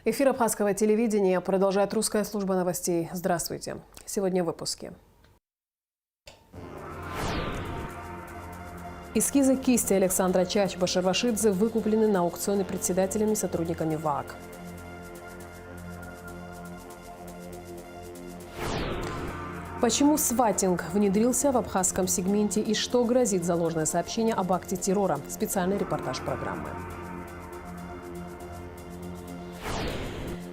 Эфир Абхазского телевидения продолжает русская служба новостей. Здравствуйте. Сегодня в выпуске. Эскизы кисти Александра Чачба-Шервашидзе выкуплены на аукционе председателями и сотрудниками ВАГ. Почему сватинг внедрился в абхазском сегменте и что грозит за ложное сообщение об акте террора? Специальный репортаж программы.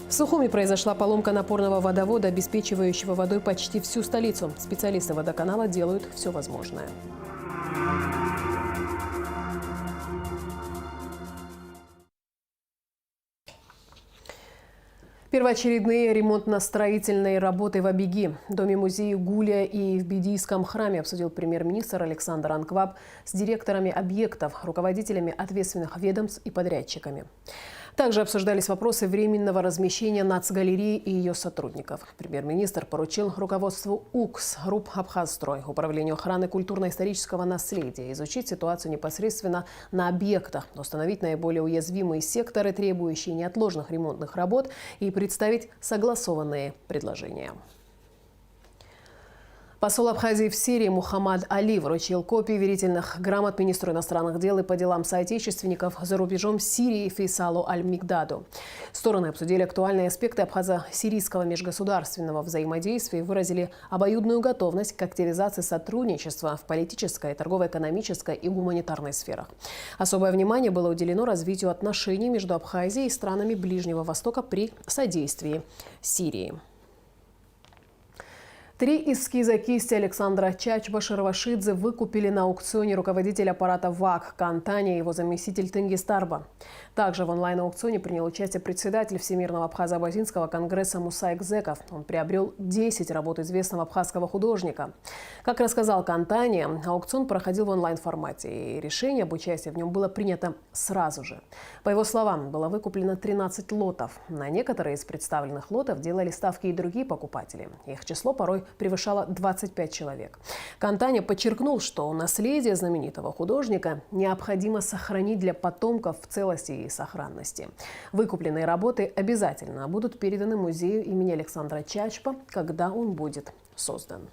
В Сухуми произошла поломка напорного водовода, обеспечивающего водой почти всю столицу. Специалисты водоканала делают все возможное. Первоочередные ремонтно-строительные работы в Абиги, доме-музее Гуля и в Бидийском храме обсудил премьер-министр Александр Анкваб с директорами объектов, руководителями ответственных ведомств и подрядчиками. Также обсуждались вопросы временного размещения нацгалереи и ее сотрудников. Премьер-министр поручил руководству УКС, РУП «Абхазстрой», Управлению охраны культурно-исторического наследия изучить ситуацию непосредственно на объектах, установить наиболее уязвимые секторы, требующие неотложных ремонтных работ, и представить согласованные предложения. Посол Абхазии в Сирии Мухаммад Али вручил копии верительных грамот министру иностранных дел и по делам соотечественников за рубежом Сирии Фейсалу Аль-Мигдаду. Стороны обсудили актуальные аспекты абхазо-сирийского межгосударственного взаимодействия и выразили обоюдную готовность к активизации сотрудничества в политической, торгово-экономической и гуманитарной сферах. Особое внимание было уделено развитию отношений между Абхазией и странами Ближнего Востока при содействии Сирии. 3 эскиза кисти Александра Чачба-Шервашидзе выкупили на аукционе руководитель аппарата ВАГ Кантани и его заместитель Тенгиз Тарба. Также в онлайн-аукционе принял участие председатель Всемирного абхазо-абазинского конгресса Муса Экзеков. Он приобрел 10 работ известного абхазского художника. Как рассказал Кантани, аукцион проходил в онлайн-формате, и решение об участии в нем было принято сразу же. По его словам, было выкуплено 13 лотов. На некоторые из представленных лотов делали ставки и другие покупатели. Их число порой превышало 25 человек. Кантани подчеркнул, что наследие знаменитого художника необходимо сохранить для потомков в целости и сохранности. Выкупленные работы обязательно будут переданы музею имени Александра Чачба, когда он будет создан.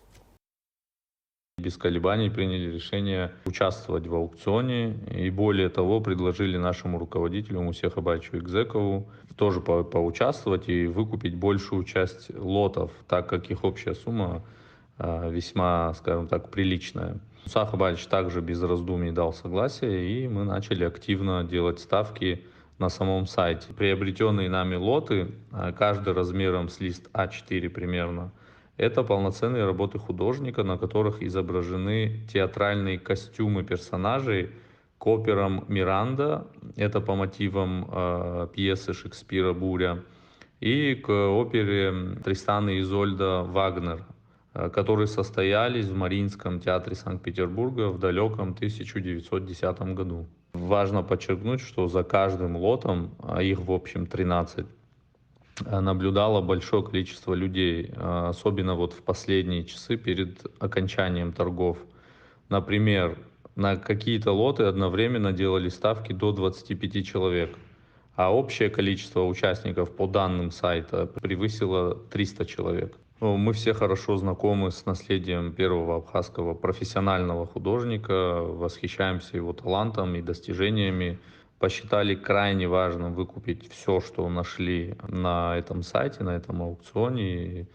Без колебаний приняли решение участвовать в аукционе и более того предложили нашему руководителю Мусе Хабаевичу Экзекову тоже поучаствовать и выкупить большую часть лотов, так как их общая сумма весьма, скажем так, приличная. Муса Хабаевич также без раздумий дал согласие, и мы начали активно делать ставки на самом сайте. Приобретенные нами лоты, каждый размером с лист А4 примерно, это полноценные работы художника, на которых изображены театральные костюмы персонажей к операм «Миранда», это по мотивам пьесы Шекспира «Буря», и к опере «Тристан и Изольда» Вагнер, которые состоялись в Мариинском театре Санкт-Петербурга в далеком 1910 году. Важно подчеркнуть, что за каждым лотом, а их в общем 13, наблюдало большое количество людей, особенно вот в последние часы перед окончанием торгов. Например, на какие-то лоты одновременно делали ставки до 25 человек, а общее количество участников по данным сайта превысило 300 человек. Мы все хорошо знакомы с наследием первого абхазского профессионального художника, восхищаемся его талантом и достижениями. Посчитали крайне важным выкупить все, что нашли на этом сайте, на этом аукционе,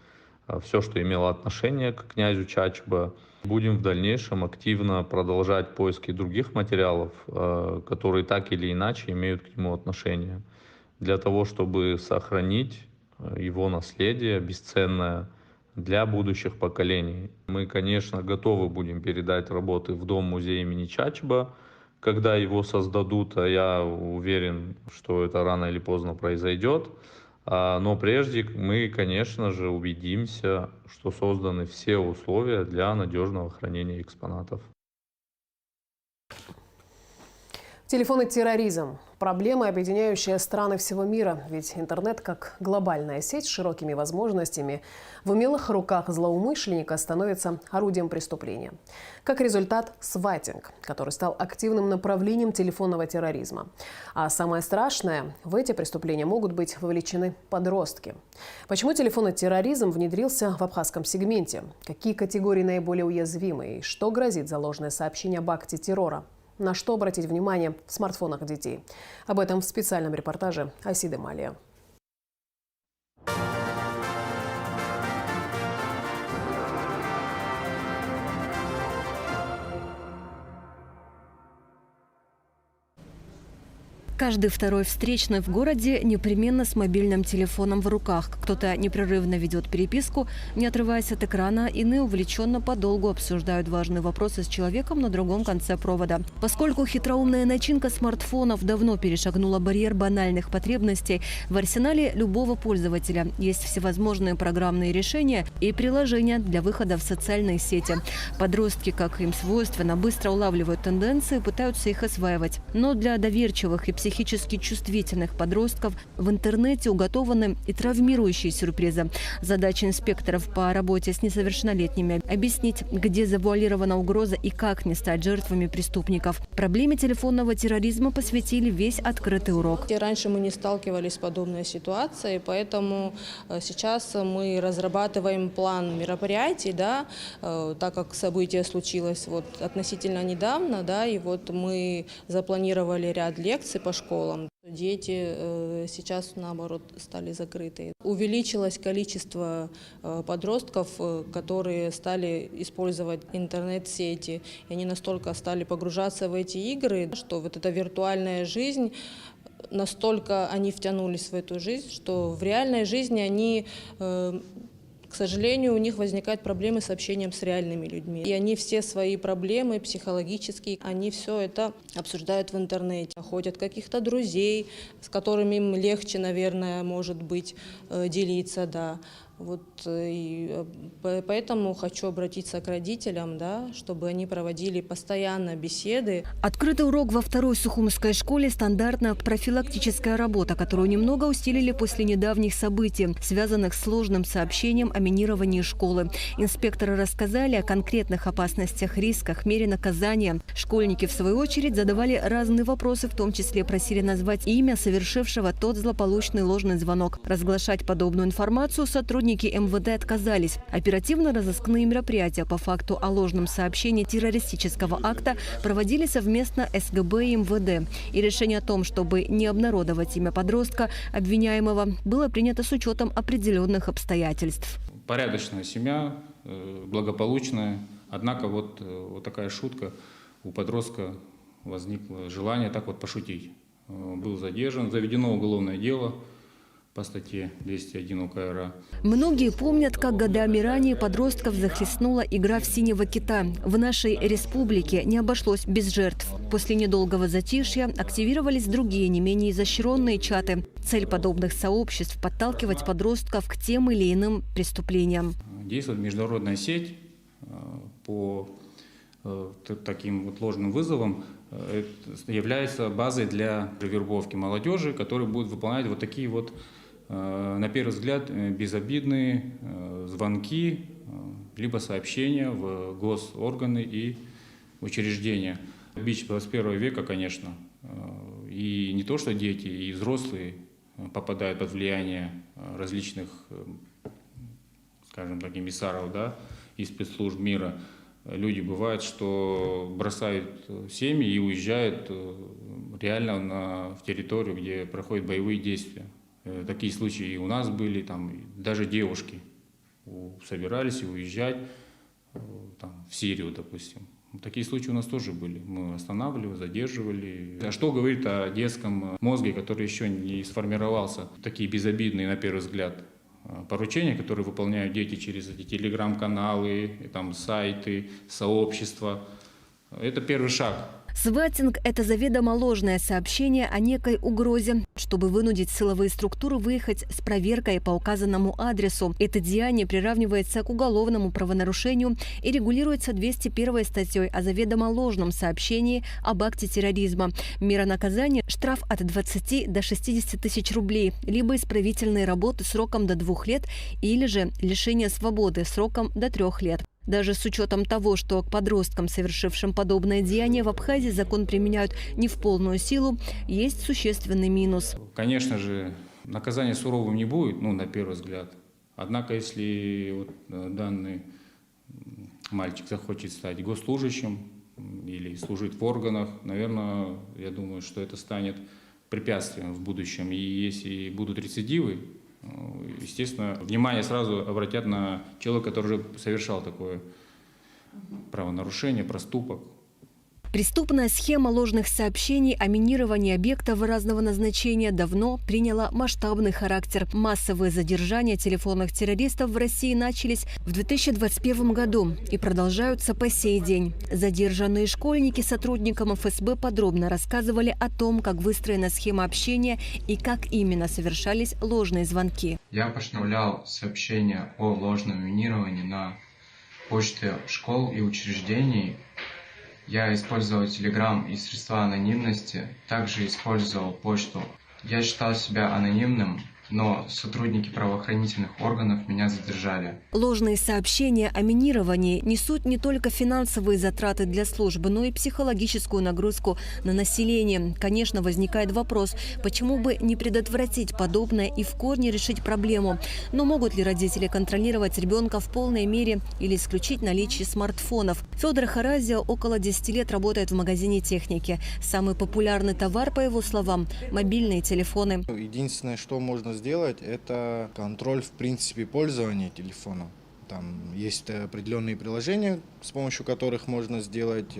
все, что имело отношение к князю Чачба. Будем в дальнейшем активно продолжать поиски других материалов, которые так или иначе имеют к нему отношение, для того, чтобы сохранить его наследие бесценное для будущих поколений. Мы, конечно, готовы будем передать работы в Дом-музей имени Чачба, когда его создадут, а я уверен, что это рано или поздно произойдет. Но прежде мы, конечно же, убедимся, что созданы все условия для надежного хранения экспонатов. В Телефон и терроризм. Проблема, объединяющая страны всего мира. Ведь интернет, как глобальная сеть с широкими возможностями, в умелых руках злоумышленника становится орудием преступления. Как результат – сватинг, который стал активным направлением телефонного терроризма. А самое страшное – в эти преступления могут быть вовлечены подростки. Почему телефонный терроризм внедрился в абхазском сегменте? Какие категории наиболее уязвимы? И что грозит за ложное сообщение об акте террора? На что обратить внимание в смартфонах детей? Об этом в специальном репортаже Асиды Малия. Каждый второй встречный в городе непременно с мобильным телефоном в руках. Кто-то непрерывно ведет переписку, не отрываясь от экрана, иные увлеченно подолгу обсуждают важные вопросы с человеком на другом конце провода. Поскольку хитроумная начинка смартфонов давно перешагнула барьер банальных потребностей, в арсенале любого пользователя есть всевозможные программные решения и приложения для выхода в социальные сети. Подростки, как им свойственно, быстро улавливают тенденции и пытаются их осваивать. Но для доверчивых и психически чувствительных подростков в интернете уготованы и травмирующие сюрпризы. Задача инспекторов по работе с несовершеннолетними – объяснить, где завуалирована угроза и как не стать жертвами преступников. Проблеме телефонного терроризма посвятили весь открытый урок. Раньше мы не сталкивались с подобной ситуацией, поэтому сейчас мы разрабатываем план мероприятий, так как событие случилось относительно недавно, и мы запланировали ряд лекций по школам. Дети сейчас, наоборот, стали закрыты. Увеличилось количество подростков, которые стали использовать интернет-сети. И они настолько стали погружаться в эти игры, что эта виртуальная жизнь, настолько они втянулись в эту жизнь, что в реальной жизни они... К сожалению, у них возникают проблемы с общением с реальными людьми. И они все свои проблемы психологические, они все это обсуждают в интернете. Находят каких-то друзей, с которыми им легче, наверное, может быть, делиться, И поэтому хочу обратиться к родителям, чтобы они проводили постоянно беседы. Открытый урок во второй Сухумской школе – стандартная профилактическая работа, которую немного усилили после недавних событий, связанных с сложным сообщением о минировании школы. Инспекторы рассказали о конкретных опасностях, рисках, мере наказания. Школьники, в свою очередь, задавали разные вопросы, в том числе просили назвать имя совершившего тот злополучный ложный звонок. Разглашать подобную информацию сотрудники МВД отказались. Оперативно-розыскные мероприятия по факту о ложном сообщении террористического акта проводили совместно СГБ и МВД. И решение о том, чтобы не обнародовать имя подростка, обвиняемого, было принято с учетом определенных обстоятельств. Порядочная семья, благополучная. Однако вот такая шутка. У подростка возникло желание так пошутить. Был задержан, заведено уголовное дело по статье 201 УК РА. Многие помнят, как годами ранее подростков захлестнула игра в синего кита. В нашей республике не обошлось без жертв. После недолгого затишья активировались другие, не менее изощренные чаты. Цель подобных сообществ – подталкивать подростков к тем или иным преступлениям. Действует международная сеть по таким ложным вызовам, является базой для вербовки молодежи, которые будут выполнять такие на первый взгляд, безобидные звонки, либо сообщения в госорганы и учреждения. Бич 21 века, конечно, и не то, что дети, и взрослые попадают под влияние различных, скажем так, эмиссаров, из спецслужб мира. Люди бывают, что бросают семьи и уезжают реально в территорию, где проходят боевые действия. Такие случаи и у нас были, даже девушки собирались уезжать в Сирию, допустим. Такие случаи у нас тоже были. Мы останавливали, задерживали. А что говорит о детском мозге, который еще не сформировался? Такие безобидные, на первый взгляд, поручения, которые выполняют дети через эти телеграм-каналы, сайты, сообщества. Это первый шаг. Сватинг – это заведомо ложное сообщение о некой угрозе, чтобы вынудить силовые структуры выехать с проверкой по указанному адресу. Это деяние приравнивается к уголовному правонарушению и регулируется 201 статьей о заведомо ложном сообщении об акте терроризма. Мера наказания – штраф от 20 до 60 тысяч рублей, либо исправительные работы сроком до 2 лет или же лишение свободы сроком до 3 лет. Даже с учетом того, что к подросткам, совершившим подобное деяние, в Абхазии закон применяют не в полную силу, есть существенный минус. Конечно же, наказание суровым не будет, на первый взгляд. Однако, если данный мальчик захочет стать госслужащим или служить в органах, наверное, я думаю, что это станет препятствием в будущем. И если будут рецидивы, естественно, внимание сразу обратят на человека, который уже совершал такое правонарушение, проступок. Преступная схема ложных сообщений о минировании объектов разного назначения давно приняла масштабный характер. Массовые задержания телефонных террористов в России начались в 2021 году и продолжаются по сей день. Задержанные школьники сотрудникам ФСБ подробно рассказывали о том, как выстроена схема общения и как именно совершались ложные звонки. Я постановлял сообщения о ложном минировании на почте школ и учреждений. Я использовал Telegram и средства анонимности, также использовал почту. Я считал себя анонимным, но сотрудники правоохранительных органов меня задержали. Ложные сообщения о минировании несут не только финансовые затраты для службы, но и психологическую нагрузку на население. Конечно, возникает вопрос, почему бы не предотвратить подобное и в корне решить проблему. Но могут ли родители контролировать ребенка в полной мере или исключить наличие смартфонов? Федор Харазия около 10 лет работает в магазине техники. Самый популярный товар, по его словам, – мобильные телефоны. Единственное, что можно сделать, это контроль, в принципе, пользования телефоном. Там есть определенные приложения, с помощью которых можно сделать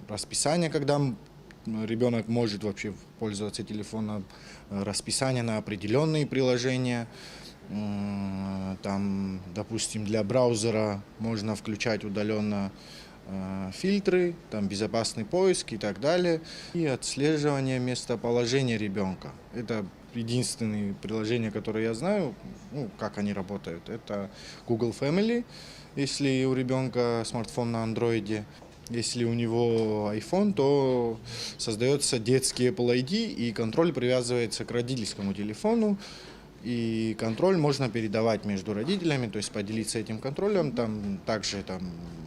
расписание, когда ребенок может вообще пользоваться телефоном, расписание на определенные приложения. Там, допустим, для браузера можно включать удаленно фильтры, там безопасный поиск и так далее. И отслеживание местоположения ребенка. Это единственные приложения, которые я знаю, как они работают. Это Google Family, если у ребенка смартфон на андроиде. Если у него iPhone, то создается детский Apple ID, и контроль привязывается к родительскому телефону. И контроль можно передавать между родителями, то есть поделиться этим контролем. Также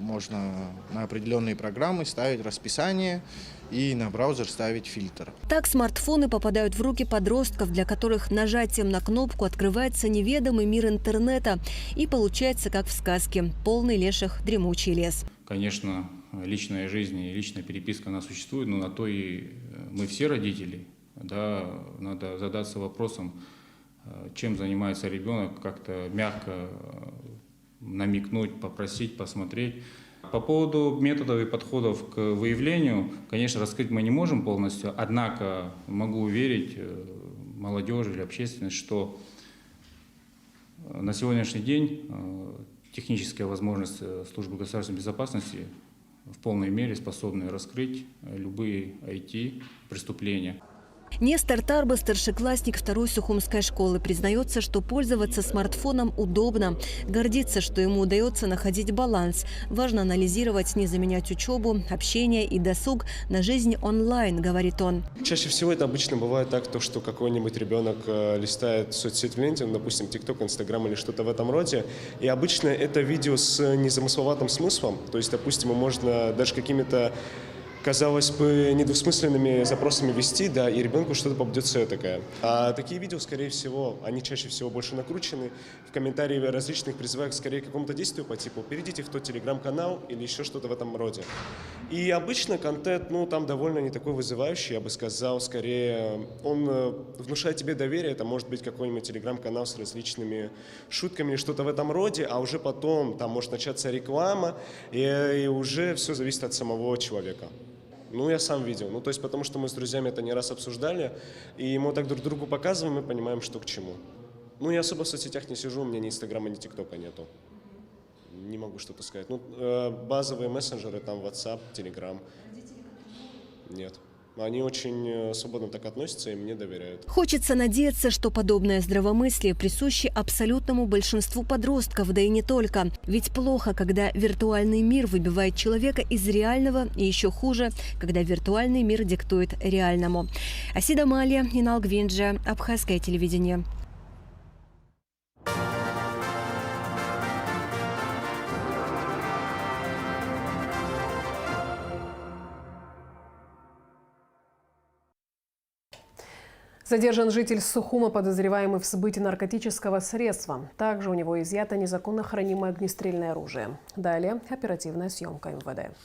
можно на определенные программы ставить расписание и на браузер ставить фильтр. Так смартфоны попадают в руки подростков, для которых нажатием на кнопку открывается неведомый мир интернета. И получается, как в сказке, полный леших дремучий лес. Конечно, личная жизнь и личная переписка, она существует, но на то и мы все родители. Да, надо задаться вопросом, чем занимается ребенок, как-то мягко намекнуть, попросить, посмотреть. По поводу методов и подходов к выявлению, конечно, раскрыть мы не можем полностью, однако могу уверить молодежь или общественность, что на сегодняшний день техническая возможность службы государственной безопасности в полной мере способны раскрыть любые IT-преступления. Нестор Тарба, старшеклассник 2-й Сухумской школы, признается, что пользоваться смартфоном удобно. Гордится, что ему удается находить баланс. Важно анализировать, не заменять учебу, общение и досуг на жизнь онлайн, говорит он. Чаще всего это обычно бывает так, что какой-нибудь ребенок листает соцсеть в ленте, допустим, TikTok, Instagram или что-то в этом роде. И обычно это видео с незамысловатым смыслом. То есть, допустим, можно даже какими-то, казалось бы, недвусмысленными запросами вести, да, и ребенку что-то попадется этакое. А такие видео, скорее всего, они чаще всего больше накручены. В комментариях различных призывают скорее к какому-то действию по типу «перейдите в тот телеграм-канал» или еще что-то в этом роде. И обычно контент, там довольно не такой вызывающий, я бы сказал, скорее он внушает тебе доверие, это может быть какой-нибудь телеграм-канал с различными шутками или что-то в этом роде, а уже потом там может начаться реклама, и уже все зависит от самого человека. Я сам видел. То есть потому что мы с друзьями это не раз обсуждали, и мы так друг другу показываем, и понимаем, что к чему. Я особо в соцсетях не сижу, у меня ни Инстаграма, ни ТикТока нету. Не могу что-то сказать. Базовые мессенджеры, там WhatsApp, Telegram. Нет. Они очень свободно так относятся и мне доверяют. Хочется надеяться, что подобное здравомыслие присуще абсолютному большинству подростков, да и не только. Ведь плохо, когда виртуальный мир выбивает человека из реального, и еще хуже, когда виртуальный мир диктует реальному. Асида Малия, Инал Гвинджа, Абхазское телевидение. Задержан житель Сухума, подозреваемый в сбытии наркотического средства. Также у него изъято незаконно хранимое огнестрельное оружие. Далее оперативная съемка МВД.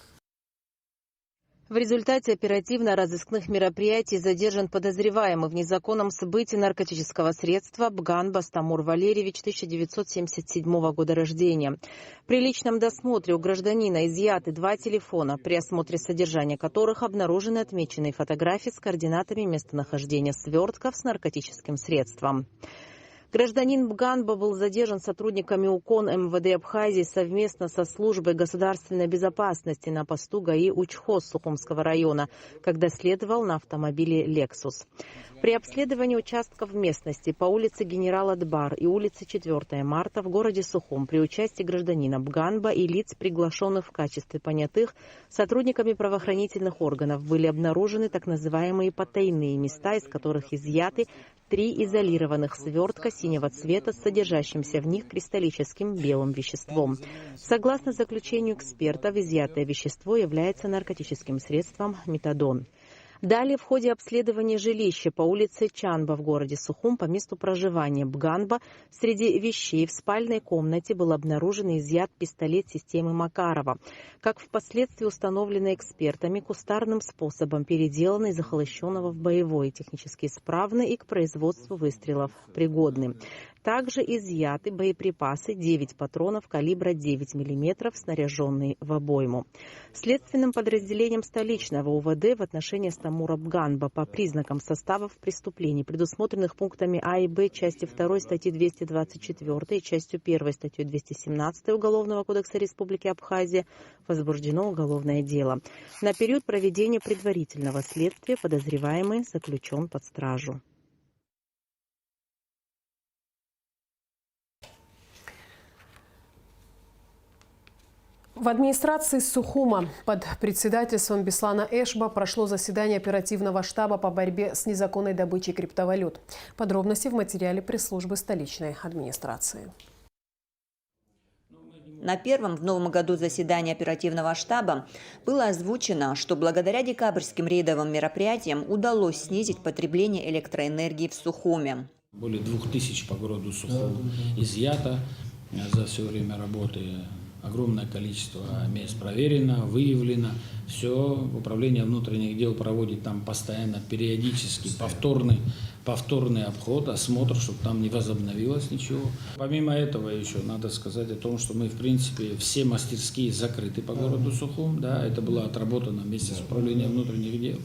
В результате оперативно-розыскных мероприятий задержан подозреваемый в незаконном сбытии наркотического средства Бган Бастамур Валерьевич, 1977 года рождения. При личном досмотре у гражданина изъяты 2 телефона, при осмотре содержания которых обнаружены отмеченные фотографии с координатами местонахождения свертков с наркотическим средством. Гражданин Бганба был задержан сотрудниками УКОН МВД Абхазии совместно со службой государственной безопасности на посту ГАИ Учхоз Сухумского района, когда следовал на автомобиле «Лексус». При обследовании участков местности по улице Генерала Дбар и улице 4 марта в городе Сухум при участии гражданина Бганба и лиц, приглашенных в качестве понятых, сотрудниками правоохранительных органов были обнаружены так называемые потайные места, из которых изъяты 3 изолированных свертка синего цвета с содержащимся в них кристаллическим белым веществом. Согласно заключению экспертов, изъятое вещество является наркотическим средством метадон. Далее, в ходе обследования жилища по улице Чанба в городе Сухум по месту проживания Бганба среди вещей в спальной комнате был обнаружен и изъят пистолет системы Макарова. Как впоследствии установлено экспертами, кустарным способом переделанный, захолощенного в боевой, технически исправный и к производству выстрелов пригодный. Также изъяты боеприпасы 9 патронов калибра 9 мм, снаряженные в обойму. Следственным подразделением столичного УВД в отношении Стамура Бганба по признакам составов преступлений, предусмотренных пунктами А и Б части 2 статьи 224 и частью 1 статьей 217 Уголовного кодекса Республики Абхазия, возбуждено уголовное дело. На период проведения предварительного следствия подозреваемый заключен под стражу. В администрации Сухума под председательством Беслана Эшба прошло заседание оперативного штаба по борьбе с незаконной добычей криптовалют. Подробности в материале пресс-службы столичной администрации. На первом в новом году заседании оперативного штаба было озвучено, что благодаря декабрьским рейдовым мероприятиям удалось снизить потребление электроэнергии в Сухуме. Более 2000 по городу Сухум изъято за все время работы. Огромное количество мест проверено, выявлено. Все управление внутренних дел проводит там постоянно, периодически повторный обход, осмотр, чтобы там не возобновилось ничего. Помимо этого еще надо сказать о том, что мы в принципе все мастерские закрыты по городу Сухум. Да, это было отработано вместе с управлением внутренних дел.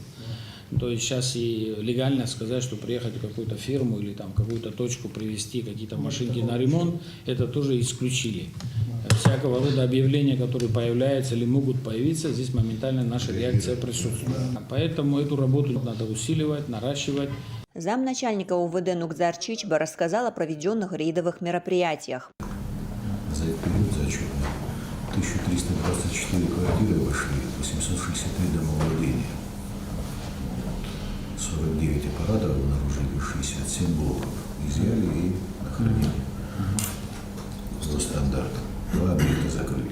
То есть сейчас и легально сказать, что приехать в какую-то фирму или там какую-то точку привезти какие-то машинки на ремонт, это тоже исключили. Всякого рода объявления, которые появляются или могут появиться, здесь моментально наша реакция присутствует. Поэтому эту работу надо усиливать, наращивать. Замначальника УВД Нукзар Чичба рассказал о проведенных рейдовых мероприятиях. За этот период зачетно 1324 квартиры вошли, 863 домовладения. 49 аппаратов обнаружили, 67 блоков изъяли и на хранение. По стандартам. 2 объекта закрыли.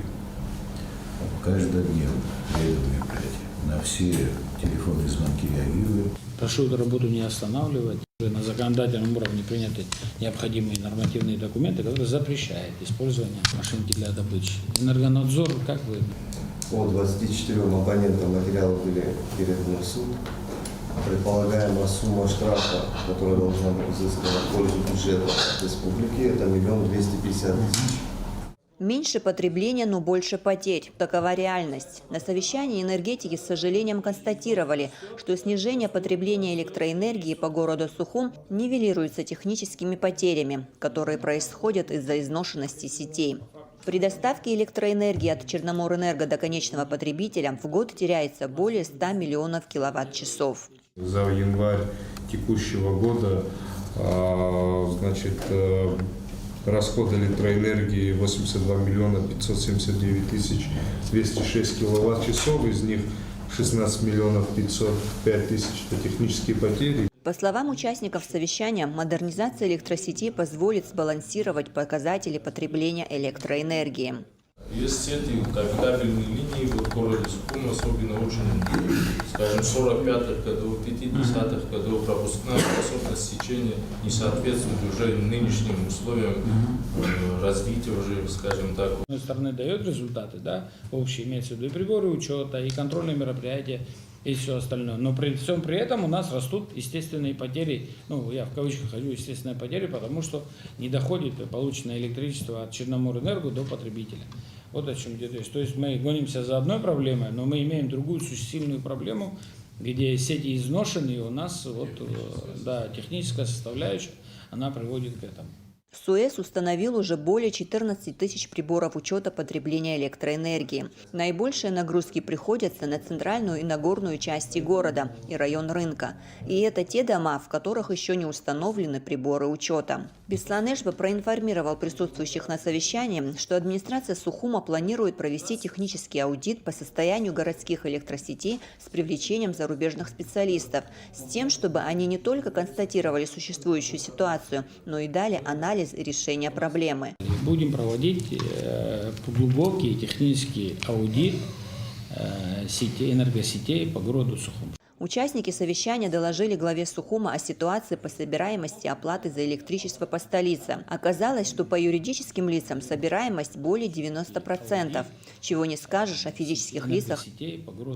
Каждодневно рейдовые мероприятия. На все телефонные звонки реагируем. Прошу эту работу не останавливать. Уже на законодательном уровне приняты необходимые нормативные документы, которые запрещают использование машинки для добычи. Энергонадзор, как вы? По 24 абонентам материалы были переданы в суд. Предполагаемая сумма штрафа, которая должна быть изыскана в пользу бюджета республики, это 1 250 000. Меньше потребления, но больше потерь. Такова реальность. На совещании энергетики с сожалением констатировали, что снижение потребления электроэнергии по городу Сухум нивелируется техническими потерями, которые происходят из-за изношенности сетей. При доставке электроэнергии от Черноморэнерго до конечного потребителя в год теряется более 100 миллионов киловатт-часов. За январь текущего года расход электроэнергии 82 миллиона 579 тысяч 206 киловатт-часов, из них 16 миллионов 505 тысяч – это технические потери. По словам участников совещания, модернизация электросетей позволит сбалансировать показатели потребления электроэнергии. Есть сети, кабельные линии в городе Сухум, особенно очень, скажем, 45-х годов, 50-х годов пропускная способность сечения не соответствует уже нынешним условиям развития уже, скажем так. С одной стороны дает результаты, да, общие имеется в виду и приборы учета, и контрольные мероприятия, и все остальное. Но при всем при этом у нас растут естественные потери, я в кавычках хочу естественные потери, потому что не доходит полученное электричество от Черноморэнерго до потребителя. Вот о чем идет речь. То есть мы гонимся за одной проблемой, но мы имеем другую сильную проблему, где сети изношены, и у нас техническая составляющая, она приводит к этому. СУЭС установил уже более 14 тысяч приборов учета потребления электроэнергии. Наибольшие нагрузки приходятся на центральную и нагорную части города и район рынка. И это те дома, в которых еще не установлены приборы учета. Беслан Эшба проинформировал присутствующих на совещании, что администрация Сухума планирует провести технический аудит по состоянию городских электросетей с привлечением зарубежных специалистов, с тем, чтобы они не только констатировали существующую ситуацию, но и дали анализ решения проблемы. Будем проводить глубокий технический аудит энергосетей по городу Сухум. Участники совещания доложили главе Сухума о ситуации по собираемости оплаты за электричество по столице. Оказалось, что по юридическим лицам собираемость более 90%. Чего не скажешь о физических лицах.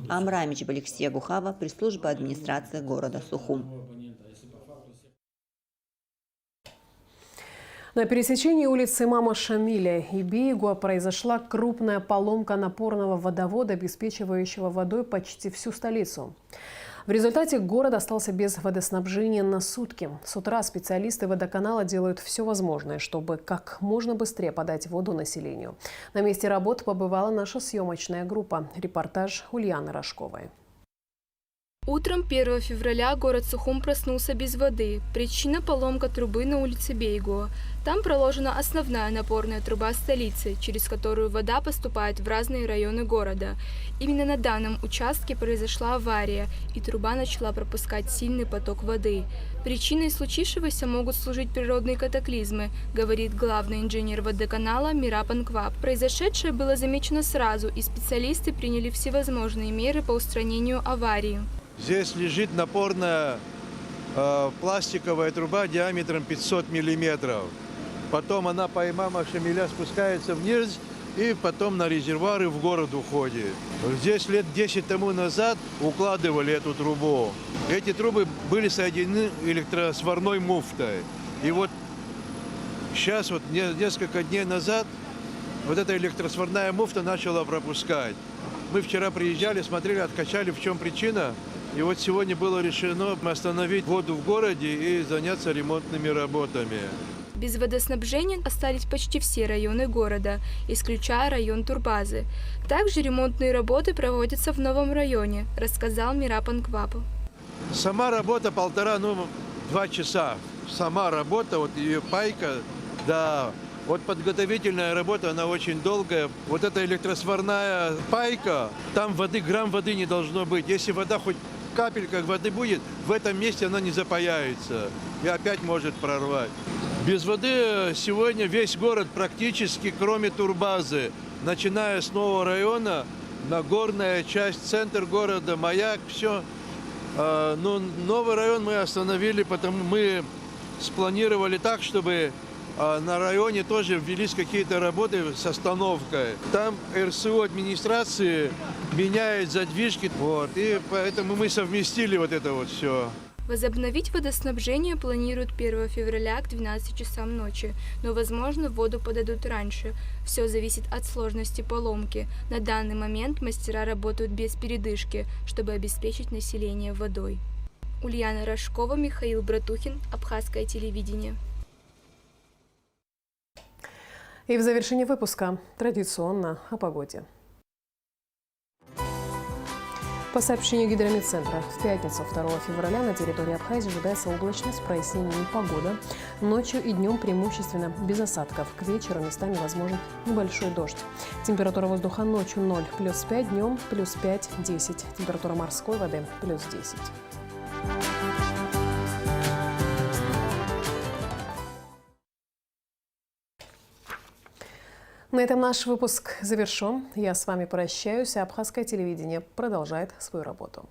Амрамич Балексия Гухава, пресс-служба администрации города Сухум. На пересечении улиц имама Шамиля и Бейгуа произошла крупная поломка напорного водовода, обеспечивающего водой почти всю столицу. В результате город остался без водоснабжения на сутки. С утра специалисты водоканала делают все возможное, чтобы как можно быстрее подать воду населению. На месте работ побывала наша съемочная группа. Репортаж Ульяны Рожковой. Утром 1 февраля город Сухум проснулся без воды. Причина – поломка трубы на улице Бейгуа. Там проложена основная напорная труба столицы, через которую вода поступает в разные районы города. Именно на данном участке произошла авария, и труба начала пропускать сильный поток воды. Причиной случившегося могут служить природные катаклизмы, говорит главный инженер водоканала Мирапан Квап. Произошедшее было замечено сразу, и специалисты приняли всевозможные меры по устранению аварии. Здесь лежит напорная пластиковая труба диаметром 500 миллиметров. Потом она по имама Шамиля спускается вниз и потом на резервуары в город уходит. Здесь лет 10 тому назад укладывали эту трубу. Эти трубы были соединены электросварной муфтой. И вот сейчас, несколько дней назад, вот эта электросварная муфта начала пропускать. Мы вчера приезжали, смотрели, откачали, в чем причина. И вот сегодня было решено остановить воду в городе и заняться ремонтными работами. Без водоснабжения остались почти все районы города, исключая район Турбазы. Также ремонтные работы проводятся в новом районе, рассказал Мирапан Квап. Сама работа 1,5–2 часа. Сама работа, вот ее пайка, да. Вот подготовительная работа, она очень долгая. Вот эта электросварная пайка, там грамм воды не должно быть. Если вода хоть капелька воды будет, в этом месте она не запаяется и опять может прорвать. Без воды сегодня весь город практически, кроме Турбазы, начиная с нового района, Нагорная часть, центр города, Маяк, все. Но новый район мы остановили, потому мы спланировали так, чтобы на районе тоже ввелись какие-то работы с остановкой. Там РСУ администрации меняет задвижки, и поэтому мы совместили вот это вот все. Возобновить водоснабжение планируют 1 февраля к 12 часам ночи, но, возможно, воду подадут раньше. Все зависит от сложности поломки. На данный момент мастера работают без передышки, чтобы обеспечить население водой. Ульяна Рожкова, Михаил Братухин, Абхазское телевидение. И в завершении выпуска традиционно о погоде. По сообщению Гидрометцентра, в пятницу 2 февраля на территории Абхазии ожидается облачность с прояснениями погоды. Ночью и днем преимущественно без осадков. К вечеру местами возможен небольшой дождь. Температура воздуха ночью 0, плюс 5, днем плюс 5, 10. Температура морской воды плюс 10. На этом наш выпуск завершен. Я с вами прощаюсь, а абхазское телевидение продолжает свою работу.